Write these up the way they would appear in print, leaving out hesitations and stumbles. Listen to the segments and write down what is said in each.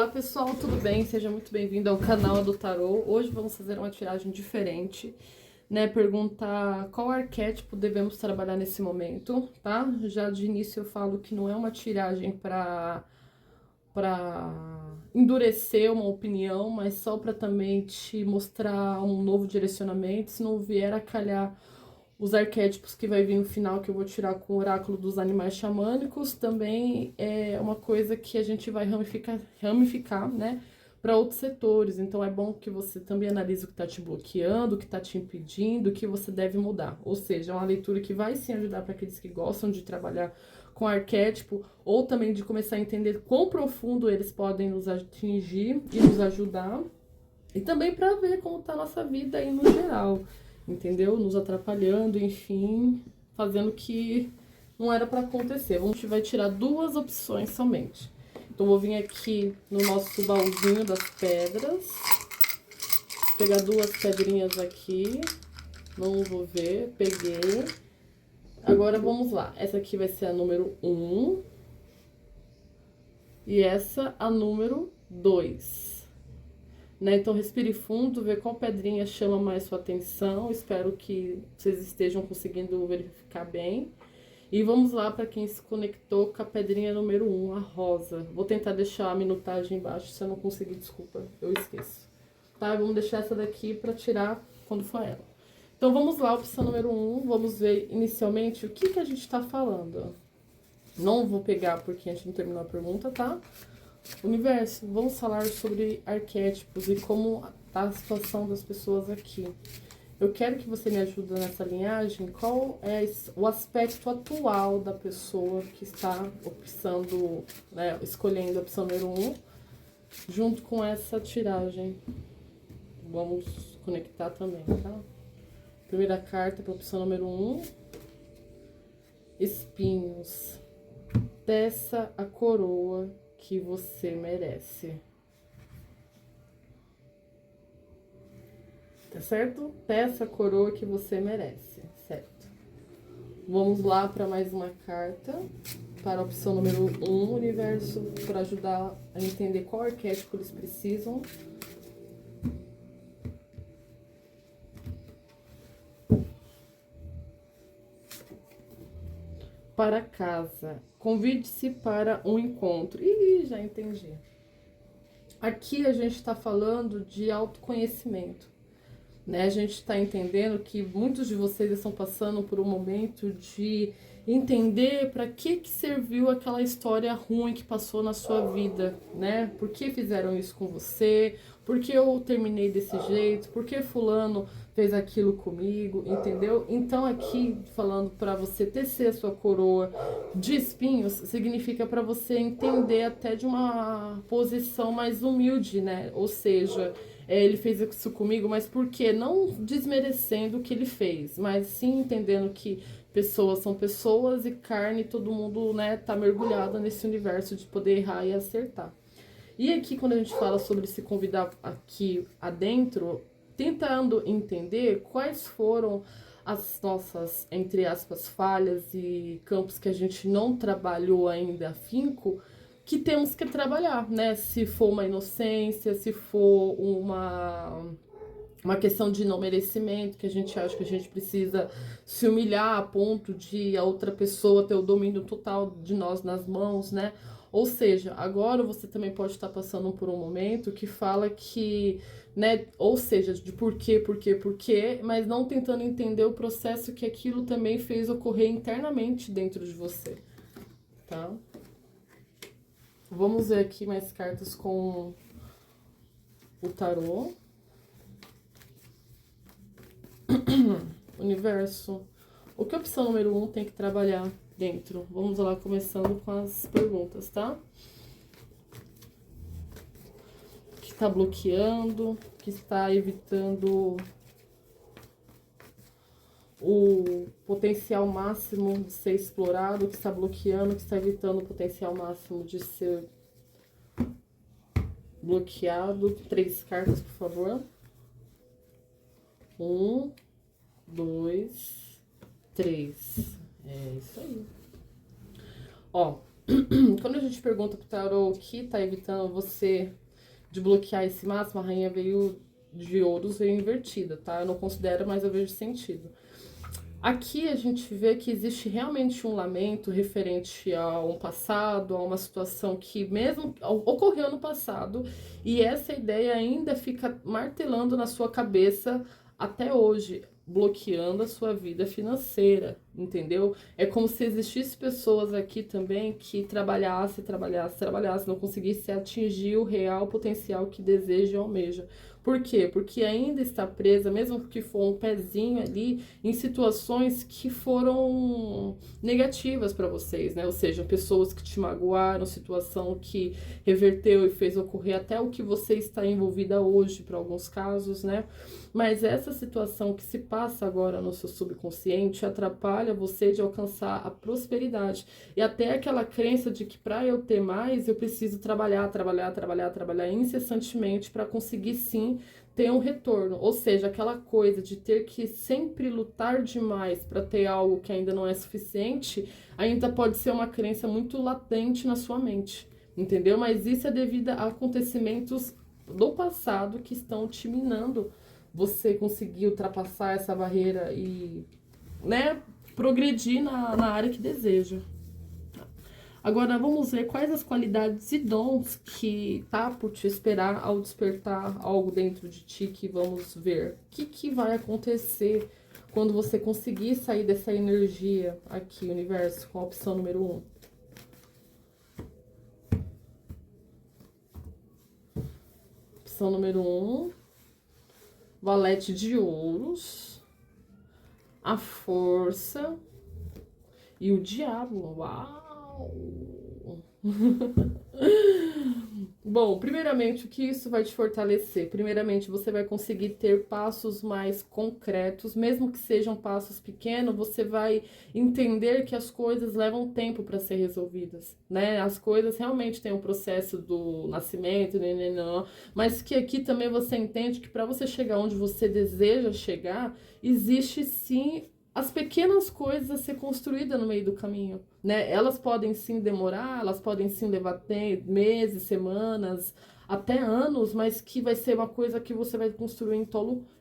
pessoal, tudo bem? Seja muito bem-vindo ao canal do Tarô. Hoje vamos fazer uma tiragem diferente, né? Perguntar qual arquétipo devemos trabalhar nesse momento, tá? Já de início eu falo que não é uma tiragem para endurecer uma opinião, mas só para também te mostrar um novo direcionamento. Se não vier a calhar os arquétipos que vai vir no final, que eu vou tirar com o oráculo dos animais xamânicos, também é uma coisa que a gente vai ramificar, né, para outros setores. Então é bom que você também analise o que está te bloqueando, o que está te impedindo, o que você deve mudar. Ou seja, é uma leitura que vai sim ajudar para aqueles que gostam de trabalhar com arquétipo, ou também de começar a entender quão profundo eles podem nos atingir e nos ajudar. E também para ver como tá a nossa vida aí no geral, entendeu? Nos atrapalhando, enfim, fazendo o que não era para acontecer. A gente vai tirar duas opções somente. Então, vou vir aqui no nosso baúzinho das pedras, pegar duas pedrinhas aqui, não vou ver, peguei. Agora, vamos lá. Essa aqui vai ser a número 1 e essa a número 2. Né? Então, respire fundo, vê qual pedrinha chama mais sua atenção. Espero que vocês estejam conseguindo verificar bem. E vamos lá para quem se conectou com a pedrinha número 1, a rosa. Vou tentar deixar a minutagem embaixo, se eu não conseguir, desculpa, eu esqueço. Tá? Vamos deixar essa daqui para tirar quando for ela. Então, vamos lá, opção número 1. Vamos ver inicialmente o que a gente está falando. Não vou pegar porque a gente não terminou a pergunta, tá? Universo, vamos falar sobre arquétipos e como tá a situação das pessoas aqui. Eu quero que você me ajude nessa linhagem. Qual é o aspecto atual da pessoa que está optando, né, escolhendo a opção número 1, junto com essa tiragem. Vamos conectar também, tá? Primeira carta para a opção número 1. Espinhos. Peça a coroa que você merece. Tá certo? Peça a coroa que você merece, certo? Vamos lá para mais uma carta, para a opção número 1, universo, para ajudar a entender qual arquétipo eles precisam. Para casa, convide-se para um encontro. Ih, já entendi. Aqui a gente está falando de autoconhecimento, né? A gente está entendendo que muitos de vocês estão passando por um momento de entender para que serviu aquela história ruim que passou na sua vida, né? Por que fizeram isso com você? Por que eu terminei desse jeito? Por que fulano fez aquilo comigo? Entendeu? Então aqui falando para você tecer a sua coroa de espinhos significa para você entender até de uma posição mais humilde, né? Ou seja, ele fez isso comigo, mas por quê? Não desmerecendo o que ele fez, mas sim entendendo que pessoas são pessoas e carne, todo mundo, né, tá mergulhado nesse universo de poder errar e acertar. E aqui, quando a gente fala sobre se convidar aqui adentro, tentando entender quais foram as nossas, entre aspas, falhas e campos que a gente não trabalhou ainda afinco, que temos que trabalhar, né? Se for uma inocência, se for uma questão de não merecimento, que a gente acha que a gente precisa se humilhar a ponto de a outra pessoa ter o domínio total de nós nas mãos, né? Ou seja, agora você também pode estar passando por um momento que fala que, né, ou seja, de por quê, mas não tentando entender o processo que aquilo também fez ocorrer internamente dentro de você, tá? Vamos ver aqui mais cartas com o tarô. Universo, o que a opção número 1 tem que trabalhar dentro? Vamos lá, começando com as perguntas, tá? O que está bloqueando, o que está evitando o potencial máximo de ser explorado, o que está bloqueando, o que está evitando o potencial máximo de ser bloqueado. 3 cartas, por favor. 1, 2, 3. É isso aí. Ó, Quando a gente pergunta pro tarô o que tá evitando você de bloquear esse máximo, a rainha veio de ouros, veio invertida, tá? Eu não considero, mas eu vejo sentido. Aqui a gente vê que existe realmente um lamento referente a um passado, a uma situação que mesmo ocorreu no passado, e essa ideia ainda fica martelando na sua cabeça até hoje, bloqueando a sua vida financeira, entendeu? É como se existisse pessoas aqui também que trabalhasse, não conseguisse atingir o real potencial que deseja e almeja. Por quê? Porque ainda está presa, mesmo que for um pezinho ali, em situações que foram negativas para vocês, né? Ou seja, pessoas que te magoaram, situação que reverteu e fez ocorrer até o que você está envolvida hoje, para alguns casos, né? Mas essa situação que se passa agora no seu subconsciente atrapalha você de alcançar a prosperidade. E até aquela crença de que para eu ter mais, eu preciso trabalhar incessantemente para conseguir sim ter um retorno. Ou seja, aquela coisa de ter que sempre lutar demais para ter algo que ainda não é suficiente, ainda pode ser uma crença muito latente na sua mente. Entendeu? Mas isso é devido a acontecimentos do passado que estão te minando você conseguir ultrapassar essa barreira e, né, progredir na área que deseja. Agora vamos ver quais as qualidades e dons que tá por te esperar ao despertar algo dentro de ti, que vamos ver. O que vai acontecer quando você conseguir sair dessa energia aqui, universo, com a opção número 1. Opção número 1, valete de ouros, a força e o diabo. Uau! Bom, primeiramente, o que isso vai te fortalecer? Primeiramente, você vai conseguir ter passos mais concretos, mesmo que sejam passos pequenos, você vai entender que as coisas levam tempo para ser resolvidas, né? As coisas realmente têm um processo do nascimento, mas que aqui também você entende que para você chegar onde você deseja chegar, existe sim as pequenas coisas a ser construída no meio do caminho, né? Elas podem sim demorar, elas podem sim levar meses, semanas, até anos, mas que vai ser uma coisa que você vai construir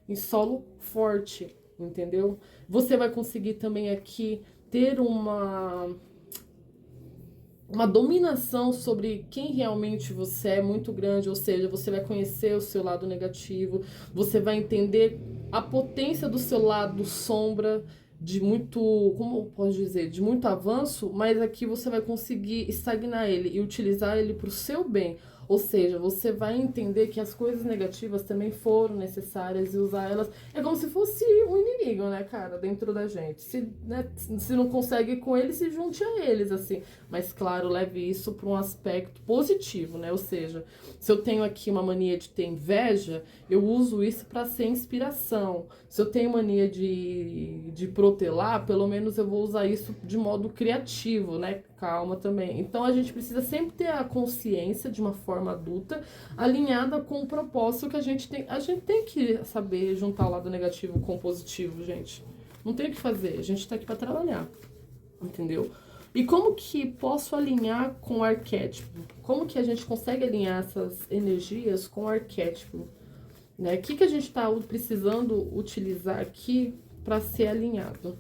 em solo forte, entendeu? Você vai conseguir também aqui ter uma dominação sobre quem realmente você é muito grande, ou seja, você vai conhecer o seu lado negativo, você vai entender a potência do seu lado sombra, de muito, como eu posso dizer, de muito avanço, mas aqui você vai conseguir estagnar ele e utilizar ele para o seu bem. Ou seja, você vai entender que as coisas negativas também foram necessárias e usar elas. É como se fosse um inimigo, né, cara, dentro da gente. Se não consegue com eles, se junte a eles, assim. Mas, claro, leve isso para um aspecto positivo, né? Ou seja, se eu tenho aqui uma mania de ter inveja, eu uso isso para ser inspiração. Se eu tenho mania de protelar, pelo menos eu vou usar isso de modo criativo, né? Calma também. Então a gente precisa sempre ter a consciência de uma forma adulta, alinhada com o propósito que a gente tem. A gente tem que saber juntar o lado negativo com o positivo, gente. Não tem o que fazer. A gente tá aqui para trabalhar. Entendeu? E como que posso alinhar com o arquétipo? Como que a gente consegue alinhar essas energias com o arquétipo? Né? O que a gente está precisando utilizar aqui para ser alinhado?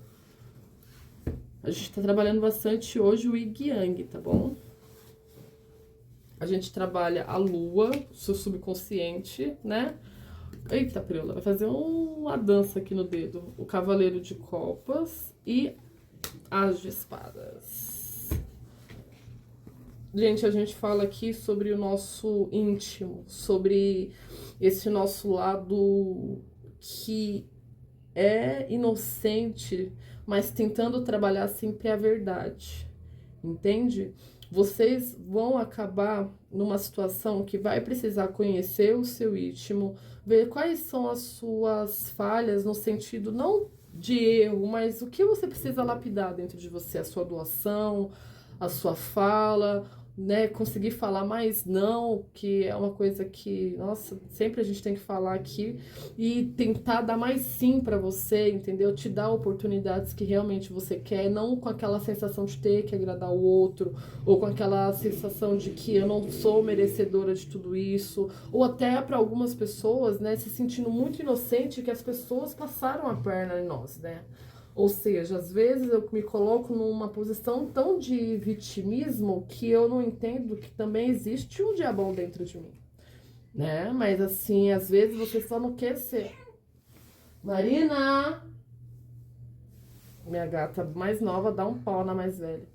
A gente está trabalhando bastante hoje o Yin Yang, tá bom? A gente trabalha a lua, seu subconsciente, né? Eita, Priola, vai fazer uma dança aqui no dedo. O cavaleiro de copas e as de espadas. Gente, a gente fala aqui sobre o nosso íntimo, sobre esse nosso lado que é inocente, mas tentando trabalhar sempre a verdade, entende? Vocês vão acabar numa situação que vai precisar conhecer o seu íntimo, ver quais são as suas falhas no sentido não de erro, mas o que você precisa lapidar dentro de você, a sua doação, a sua fala, né, conseguir falar mais não, que é uma coisa que, nossa, sempre a gente tem que falar aqui, e tentar dar mais sim pra você, entendeu? Te dar oportunidades que realmente você quer, não com aquela sensação de ter que agradar o outro, ou com aquela sensação de que eu não sou merecedora de tudo isso, ou até para algumas pessoas, né, se sentindo muito inocente que as pessoas passaram a perna em nós, né? Ou seja, às vezes eu me coloco numa posição tão de vitimismo que eu não entendo que também existe um diabão dentro de mim, né? Mas assim, às vezes você só não quer ser. Marina! Minha gata mais nova dá um pau na mais velha.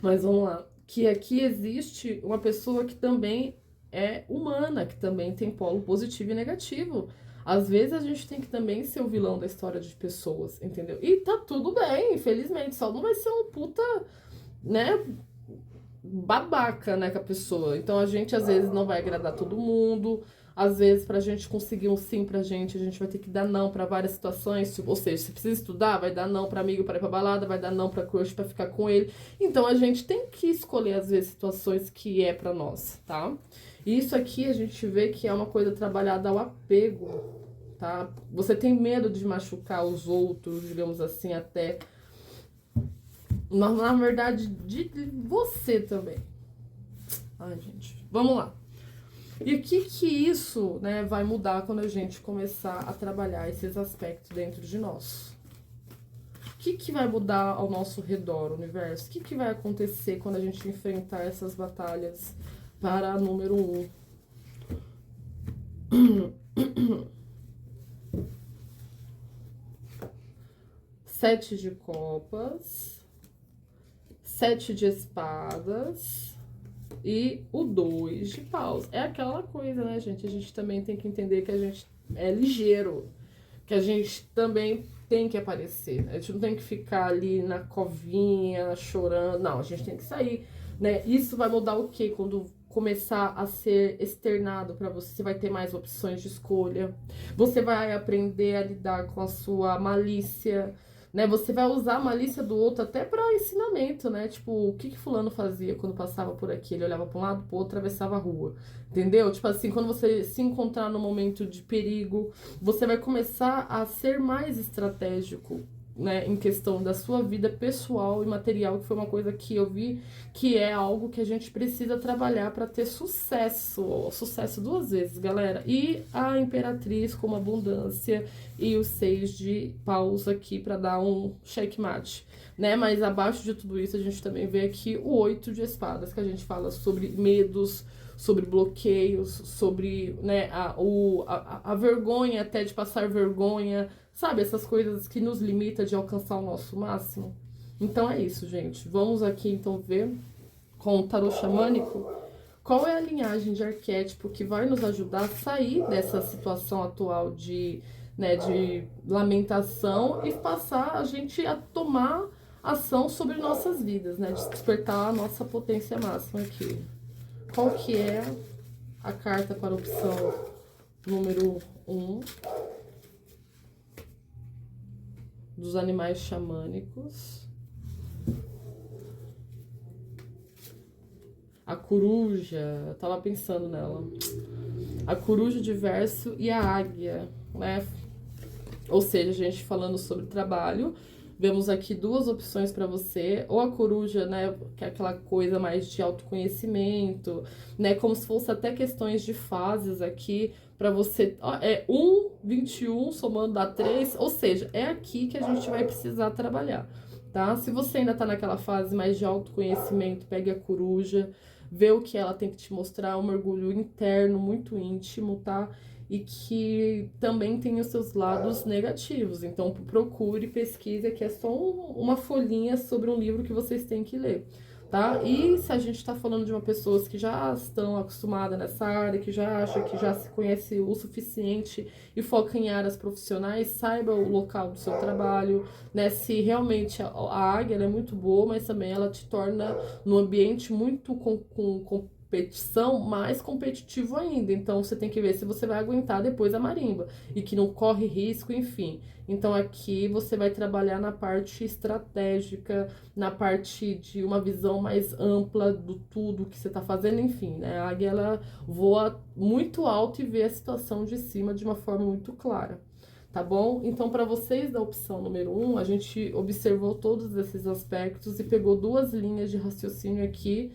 Mas vamos lá. Que aqui existe uma pessoa que também é humana, que também tem polo positivo e negativo. Às vezes a gente tem que também ser o vilão da história de pessoas, entendeu? E tá tudo bem, infelizmente. Só não vai ser um puta, né, babaca, né, com a pessoa. Então a gente às vezes não vai agradar todo mundo. Às vezes, pra gente conseguir um sim pra gente, a gente vai ter que dar não pra várias situações. Ou seja, se precisa estudar, vai dar não pra amigo pra ir pra balada, vai dar não pra crush pra ficar com ele. Então a gente tem que escolher, às vezes, situações que é pra nós, tá? E isso aqui a gente vê que é uma coisa trabalhada ao apego, tá? Você tem medo de machucar os outros, digamos assim, até. Na verdade, de você também. Ai, gente. Vamos lá. E o que que isso, né, vai mudar quando a gente começar a trabalhar esses aspectos dentro de nós? O que que vai mudar ao nosso redor, universo? O que que vai acontecer quando a gente enfrentar essas batalhas para a número 1? Sete de copas, 7 de espadas e o 2 de paus. É aquela coisa, né, gente? A gente também tem que entender que a gente é ligeiro, que a gente também tem que aparecer. A gente não tem que ficar ali na covinha, chorando. Não, a gente tem que sair, né? Isso vai mudar o quê? Quando começar a ser externado para você, você vai ter mais opções de escolha. Você vai aprender a lidar com a sua malícia, né? Você vai usar a malícia do outro até para ensinamento, né? Tipo, o que que fulano fazia quando passava por aqui? Ele olhava para um lado, pro outro, atravessava a rua. Entendeu? Tipo assim, quando você se encontrar no momento de perigo, você vai começar a ser mais estratégico, né, em questão da sua vida pessoal e material, que foi uma coisa que eu vi que é algo que a gente precisa trabalhar para ter sucesso, sucesso 2 vezes, galera. E a Imperatriz como abundância e os 6 de paus aqui para dar um checkmate, né? Mas abaixo de tudo isso a gente também vê aqui o 8 de espadas, que a gente fala sobre medos, sobre bloqueios, sobre, né, a vergonha até de passar vergonha, sabe? Essas coisas que nos limitam de alcançar o nosso máximo. Então é isso, gente. Vamos aqui então ver com o tarô xamânico qual é a linhagem de arquétipo que vai nos ajudar a sair dessa situação atual de, né, de lamentação e passar a gente a tomar ação sobre nossas vidas, né? De despertar a nossa potência máxima aqui. Qual que é a carta para a opção número 1 dos animais xamânicos? A coruja, eu tava pensando nela. A coruja de verso e a águia, né? Ou seja, a gente falando sobre trabalho, vemos aqui 2 opções para você, ou a coruja, né, que é aquela coisa mais de autoconhecimento, né, como se fosse até questões de fases aqui para você, ó, é 1, 21 somando dá 3, ou seja, é aqui que a gente vai precisar trabalhar, tá? Se você ainda tá naquela fase mais de autoconhecimento, pegue a coruja, vê o que ela tem que te mostrar, um mergulho interno muito íntimo, tá? E que também tem os seus lados negativos. Então, procure, pesquise, que é só uma folhinha sobre um livro que vocês têm que ler, tá? E se a gente tá falando de uma pessoa que já estão acostumadas nessa área, que já acha que já se conhece o suficiente e foca em áreas profissionais, saiba o local do seu trabalho, né? Se realmente a águia ela é muito boa, mas também ela te torna num ambiente muito competição, mais competitivo ainda. Então você tem que ver se você vai aguentar depois a marimba e que não corre risco, enfim. Então aqui você vai trabalhar na parte estratégica, na parte de uma visão mais ampla do tudo que você tá fazendo, enfim, né? A águia ela voa muito alto e vê a situação de cima de uma forma muito clara. Tá bom? Então, para vocês da opção número 1, a gente observou todos esses aspectos e pegou 2 linhas de raciocínio aqui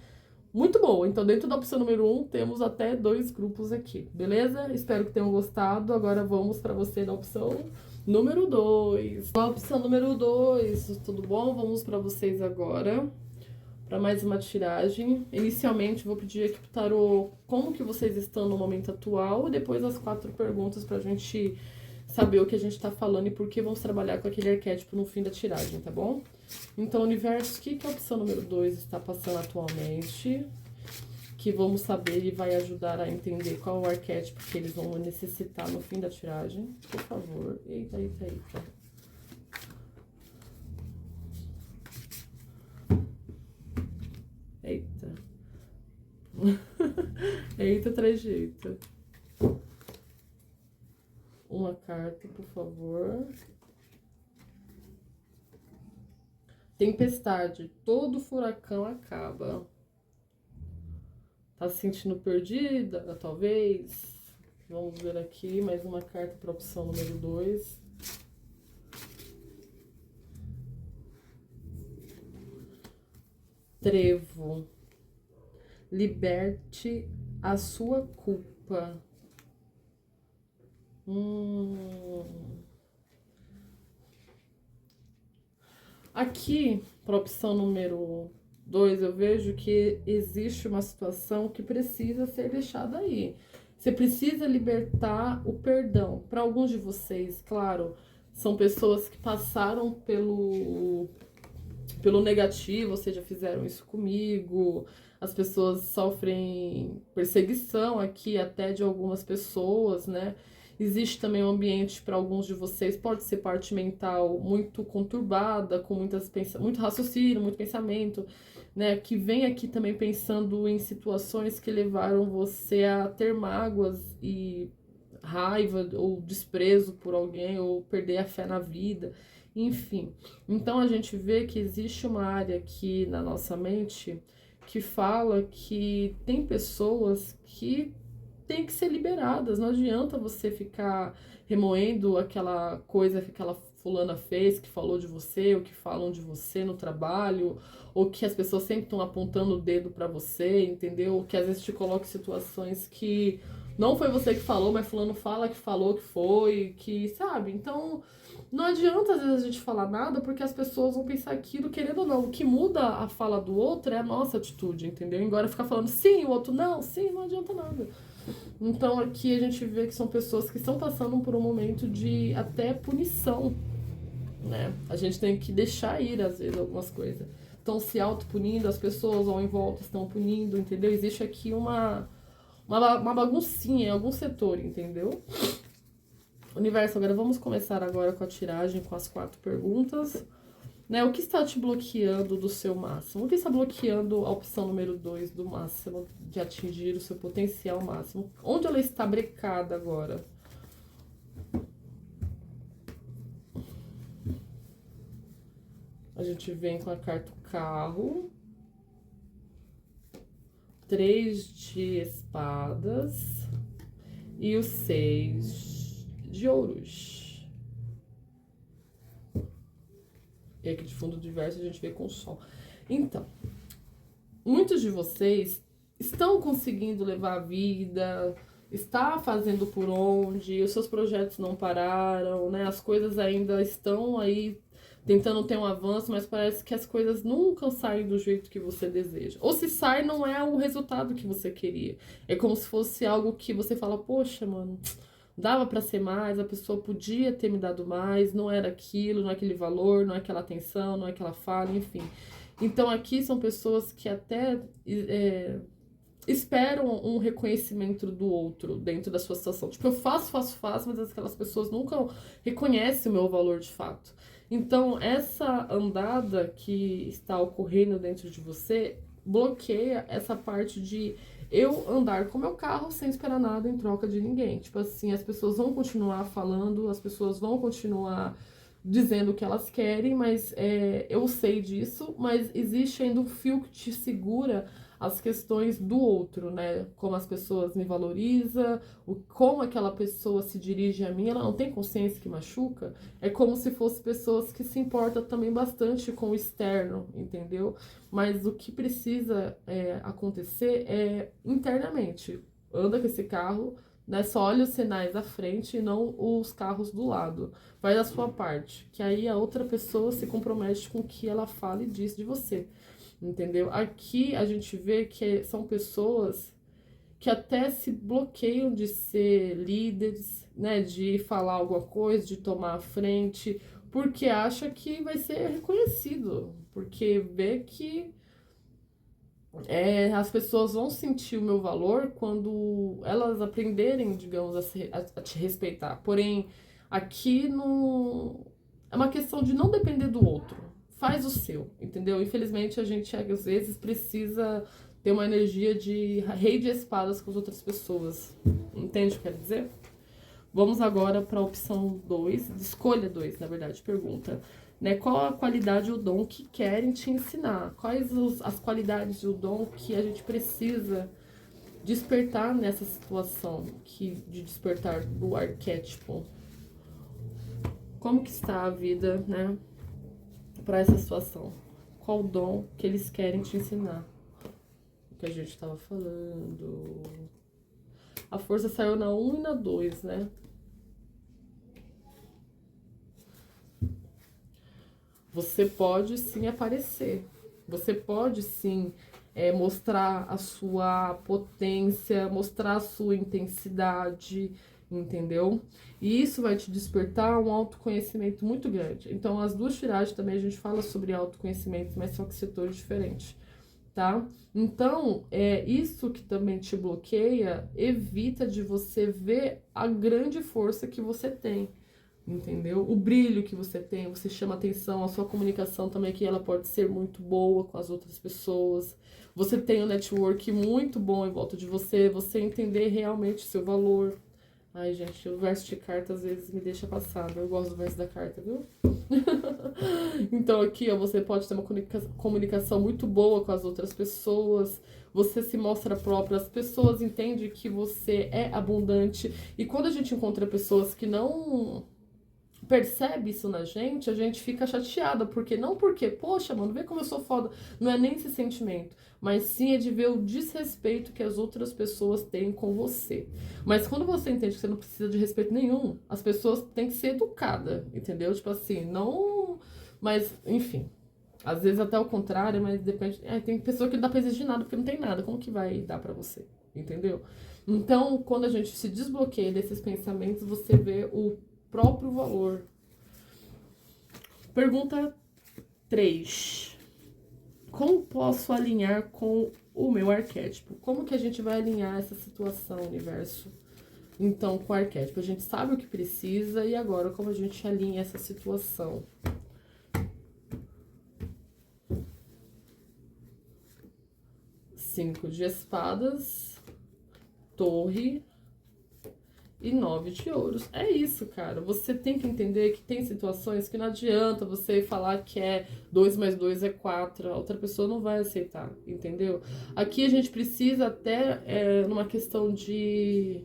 muito boa. Então, dentro da opção número 1, temos até 2 grupos aqui, beleza? Espero que tenham gostado. Agora vamos para você da opção número 2. A opção número 2, tudo bom? Vamos para vocês agora para mais uma tiragem. Inicialmente, vou pedir aqui pro tarô como que vocês estão no momento atual e depois as 4 perguntas pra gente saber o que a gente tá falando e por que vamos trabalhar com aquele arquétipo no fim da tiragem, tá bom? Então, universo, o que a opção número 2 está passando atualmente? Que vamos saber e vai ajudar a entender qual o arquétipo que eles vão necessitar no fim da tiragem. Por favor. Eita, eita, eita. Eita. Eita, trejeito. Uma carta, por favor. Tempestade. Todo furacão acaba. Tá se sentindo perdida, talvez? Vamos ver aqui, mais uma carta para opção número 2. Trevo. Liberte a sua culpa. Aqui, para opção número 2, eu vejo que existe uma situação que precisa ser deixada aí. Você precisa libertar o perdão. Para alguns de vocês, claro, são pessoas que passaram pelo negativo, ou seja, fizeram isso comigo. As pessoas sofrem perseguição aqui até de algumas pessoas, né? Existe também um ambiente para alguns de vocês, pode ser parte mental muito conturbada, com muito raciocínio, muito pensamento, né? Que vem aqui também pensando em situações que levaram você a ter mágoas e raiva ou desprezo por alguém, ou perder a fé na vida, enfim. Então a gente vê que existe uma área aqui na nossa mente que fala que tem pessoas que têm que ser liberadas. Não adianta você ficar remoendo aquela coisa que aquela fulana fez, que falou de você, ou que falam de você no trabalho, ou que as pessoas sempre estão apontando o dedo pra você, entendeu? Ou que às vezes te coloca em situações que não foi você que falou, mas fulano fala que falou que foi, que, sabe? Então, não adianta às vezes a gente falar nada, porque as pessoas vão pensar aquilo, querendo ou não. O que muda a fala do outro é a nossa atitude, entendeu? Agora ficar falando sim, o outro não, sim, não adianta nada. Então aqui a gente vê que são pessoas que estão passando por um momento de até punição, né? A gente tem que deixar ir, às vezes, algumas coisas. Estão se autopunindo, as pessoas ao em volta estão punindo, entendeu? Existe aqui uma baguncinha em algum setor, entendeu? Universo, agora vamos começar agora com a tiragem, com as 4 perguntas. Né? O que está te bloqueando do seu máximo? O que está bloqueando a opção número 2 do máximo, de atingir o seu potencial máximo? Onde ela está brecada agora? A gente vem com a carta carro. 3 de espadas. E o 6 de ouros. E aqui de fundo diverso a gente vê com o sol. Então, muitos de vocês estão conseguindo levar a vida, está fazendo por onde, os seus projetos não pararam, né? As coisas ainda estão aí tentando ter um avanço, mas parece que as coisas nunca saem do jeito que você deseja. Ou se sai, não é o resultado que você queria. É como se fosse algo que você fala, poxa, mano, dava pra ser mais, a pessoa podia ter me dado mais, não era aquilo, não é aquele valor, não é aquela atenção, não é aquela fala, enfim. Então aqui são pessoas que até esperam um reconhecimento do outro dentro da sua situação. Tipo, eu faço, mas aquelas pessoas nunca reconhecem o meu valor de fato. Então, essa andada que está ocorrendo dentro de você bloqueia essa parte de eu andar com o meu carro sem esperar nada em troca de ninguém. Tipo assim, as pessoas vão continuar falando, as pessoas vão continuar dizendo o que elas querem, mas eu sei disso, mas existe ainda um fio que te segura as questões do outro, né? Como as pessoas me valorizam, como aquela pessoa se dirige a mim, ela não tem consciência que machuca. É como se fosse pessoas que se importam também bastante com o externo, entendeu? Mas o que precisa acontecer é internamente. Anda com esse carro, né? Só olha os sinais da frente e não os carros do lado. Faz a sua parte, que aí a outra pessoa se compromete com o que ela fala e diz de você, entendeu? Aqui a gente vê que são pessoas que até se bloqueiam de ser líderes, né? De falar alguma coisa, de tomar a frente, porque acha que vai ser reconhecido, porque vê que as pessoas vão sentir o meu valor quando elas aprenderem, digamos, a te respeitar. Porém, aqui não. É uma questão de não depender do outro. Faz o seu, entendeu? Infelizmente, a gente às vezes precisa ter uma energia de rei de espadas com as outras pessoas. Entende o que eu quero dizer? Vamos agora para a opção 2, escolha 2, na verdade, pergunta. Né, qual a qualidade ou dom que querem te ensinar? Quais as qualidades e o dom que a gente precisa despertar nessa situação de despertar do arquétipo? Como que está a vida, né, para essa situação? Qual o dom que eles querem te ensinar? O que a gente estava falando. A força saiu na 1 e na 2, né? Você pode sim aparecer, você pode sim mostrar a sua potência, mostrar a sua intensidade, entendeu? E isso vai te despertar um autoconhecimento muito grande. Então, as duas tiragens também a gente fala sobre autoconhecimento, mas só que setores diferentes, tá? Então, isso que também te bloqueia, evita de você ver a grande força que você tem. Entendeu? O brilho que você tem, você chama atenção, a sua comunicação também, que ela pode ser muito boa com as outras pessoas. Você tem um network muito bom em volta de você, você entender realmente o seu valor. Ai, gente, o verso de carta às vezes me deixa passada. Eu gosto do verso da carta, viu? Então aqui, ó, você pode ter uma comunicação muito boa com as outras pessoas. Você se mostra próprio, as pessoas entendem que você é abundante. E quando a gente encontra pessoas que não percebe isso na gente, a gente fica chateada, porque não porque, poxa, mano, vê como eu sou foda, não é nem esse sentimento, mas sim é de ver o desrespeito que as outras pessoas têm com você. Mas quando você entende que você não precisa de respeito nenhum, as pessoas têm que ser educadas, entendeu? Tipo assim, não. Mas, enfim. Às vezes até o contrário, mas depende. Tem pessoa que não dá pra exigir nada porque não tem nada. Como que vai dar pra você? Entendeu? Então, quando a gente se desbloqueia desses pensamentos, você vê o próprio valor. Pergunta 3. Como posso alinhar com o meu arquétipo? Como que a gente vai alinhar essa situação, universo? Então, com o arquétipo, a gente sabe o que precisa e agora como a gente alinha essa situação? Cinco de espadas, torre e 9 de ouros. É isso, cara. Você tem que entender que tem situações que não adianta você falar que 2 mais 2 é 4. A outra pessoa não vai aceitar, entendeu? Aqui a gente precisa até, numa questão de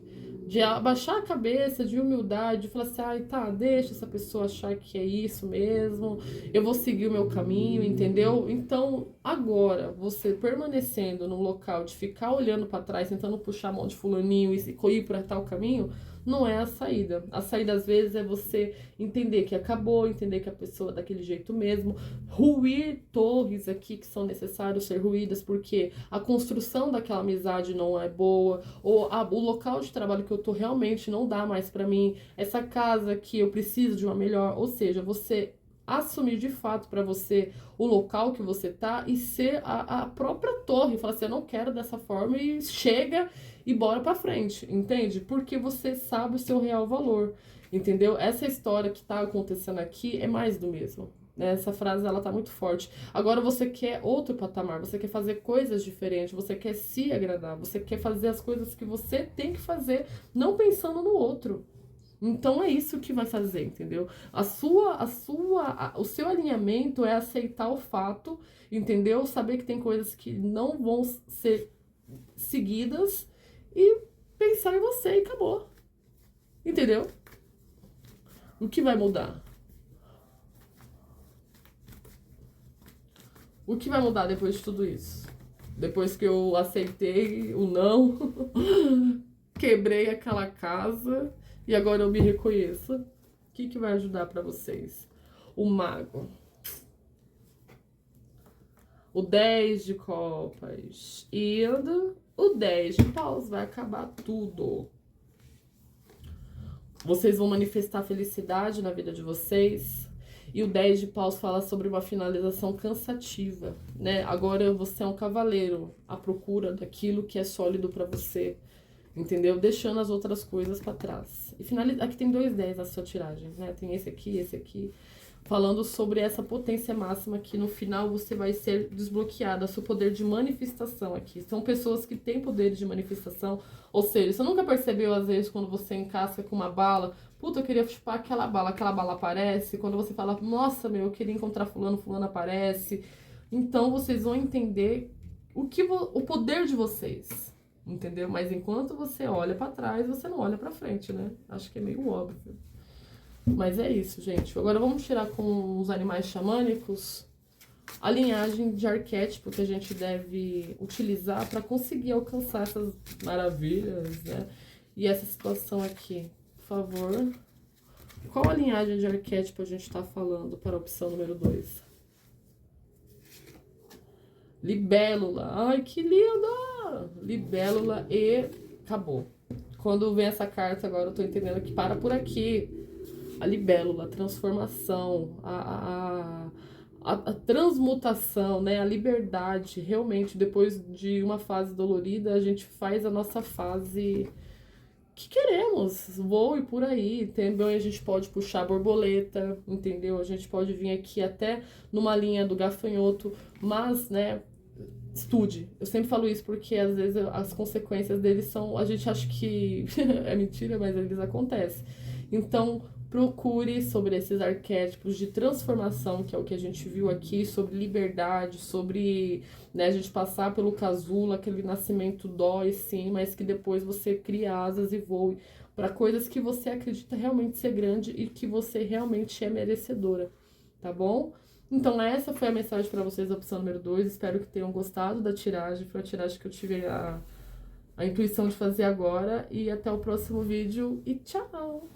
abaixar a cabeça, de humildade, de falar assim, ai, tá, deixa essa pessoa achar que é isso mesmo, eu vou seguir o meu caminho, entendeu? Então, agora, você permanecendo no local de ficar olhando pra trás, tentando puxar a mão de fulaninho e ir pra tal caminho, não é a saída. A saída, às vezes, é você entender que acabou, entender que a pessoa é daquele jeito mesmo, ruir torres aqui que são necessários ser ruídas, porque a construção daquela amizade não é boa, ou o local de trabalho que eu tô realmente não dá mais pra mim, essa casa que eu preciso de uma melhor, ou seja, você assumir de fato pra você o local que você tá e ser a própria torre, falar assim, eu não quero dessa forma e chega e bora pra frente, entende? Porque você sabe o seu real valor, entendeu? Essa história que tá acontecendo aqui é mais do mesmo, né? Essa frase, ela tá muito forte. Agora você quer outro patamar, você quer fazer coisas diferentes, você quer se agradar, você quer fazer as coisas que você tem que fazer, não pensando no outro. Então é isso que vai fazer, entendeu? O seu alinhamento é aceitar o fato, entendeu? Saber que tem coisas que não vão ser seguidas e pensar em você e acabou. Entendeu? O que vai mudar? O que vai mudar depois de tudo isso? Depois que eu aceitei o não, quebrei aquela casa e agora eu me reconheço. O que vai ajudar pra vocês? O mago. O 10 de copas. E o 10 de paus. Vai acabar tudo. Vocês vão manifestar felicidade na vida de vocês. E o 10 de paus fala sobre uma finalização cansativa, né? Agora você é um cavaleiro à procura daquilo que é sólido pra você, entendeu? Deixando as outras coisas pra trás. E aqui tem 2 10 na sua tiragem, né? Tem esse aqui, falando sobre essa potência máxima que no final você vai ser desbloqueado, seu poder de manifestação aqui. São pessoas que têm poder de manifestação, ou seja, você nunca percebeu às vezes quando você encasca com uma bala, puta, eu queria chupar aquela bala aparece, quando você fala, nossa, meu, eu queria encontrar fulano aparece. Então vocês vão entender o poder de vocês, entendeu? Mas enquanto você olha pra trás, você não olha pra frente, né? Acho que é meio óbvio. Mas é isso, gente. Agora vamos tirar com os animais xamânicos a linhagem de arquétipo que a gente deve utilizar para conseguir alcançar essas maravilhas, né? E essa situação aqui, por favor. Qual a linhagem de arquétipo a gente está falando para a opção número 2? Libélula. Ai, que linda! Libélula e acabou. Quando vem essa carta agora, eu tô entendendo que para por aqui. A libélula, a transformação, a transmutação, né? A liberdade. Realmente, depois de uma fase dolorida, a gente faz a nossa fase que queremos. Voe por aí. Também a gente pode puxar a borboleta, entendeu? A gente pode vir aqui até numa linha do gafanhoto, mas, né? Estude. Eu sempre falo isso porque às vezes as consequências deles são. A gente acha que é mentira, mas eles acontecem. Então, procure sobre esses arquétipos de transformação, que é o que a gente viu aqui, sobre liberdade, sobre, né, a gente passar pelo casulo, aquele nascimento dói sim, mas que depois você cria asas e voe para coisas que você acredita realmente ser grande e que você realmente é merecedora, tá bom? Então essa foi a mensagem para vocês da opção número 2, espero que tenham gostado da tiragem, foi a tiragem que eu tive a intuição de fazer agora, e até o próximo vídeo e tchau!